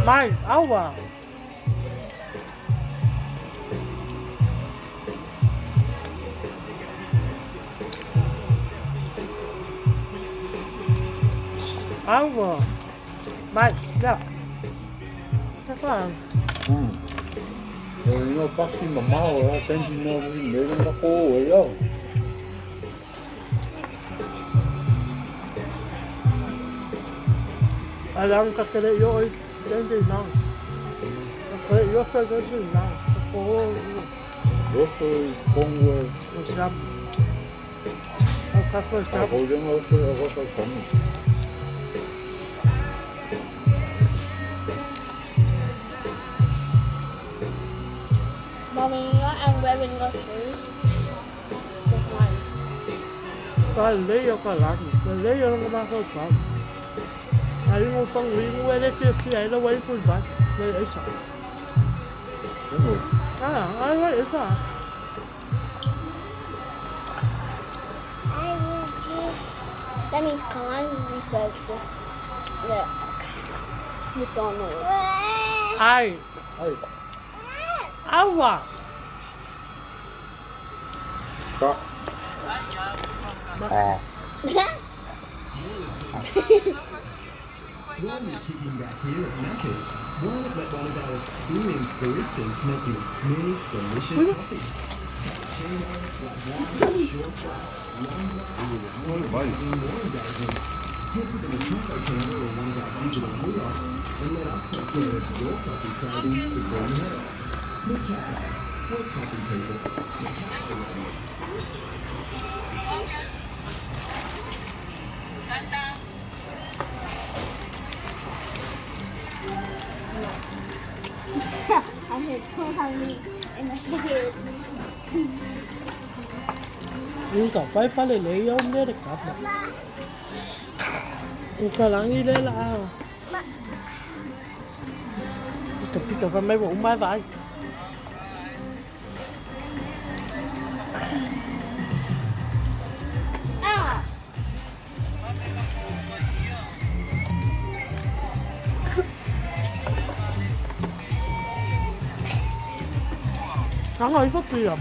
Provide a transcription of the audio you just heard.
Mine, over. Over. Mine, yeah. That's fine. 이거 빡시면 마워 땡기면 우리 내년 갖고 왜요? Alam ka kaya yun, hindi na. Kaya yun sa hindi na. Ako, 로스 공부에 usap. Ako usap. 고등어 쓰라고 또 좀. Mommy, what I'm wearing a shoes. With mine. Kaya leyo ka lang. Kaya leyo lang naman ka usap. Ayaw mo pang ring mo ele siya ele way full ba? May isa. Ay, way isa. I will do. Then he's gone. He says, yeah. McDonald's. Ay, 아이, awa. 자. 아. While we're kicking back here at Macca's, why not let one of our experienced baristas make you a smooth, delicious coffee? Cappuccino, flat white, short black, long black, 많이. even more engaging. Head to the Maccafe counter or one of our digital kiosks and let us take care of your coffee craving before you head off. Maccafe, we're coffee people. Maccafe Radio. I should put honey in the kitchen. Yung ka, phải phải lấy lấy ông đấy để cặp mà. Yung ka lang đi lấy là. Cái phải mấy bộ mai vậy. Ah! Thằng ơi, sắp gì à?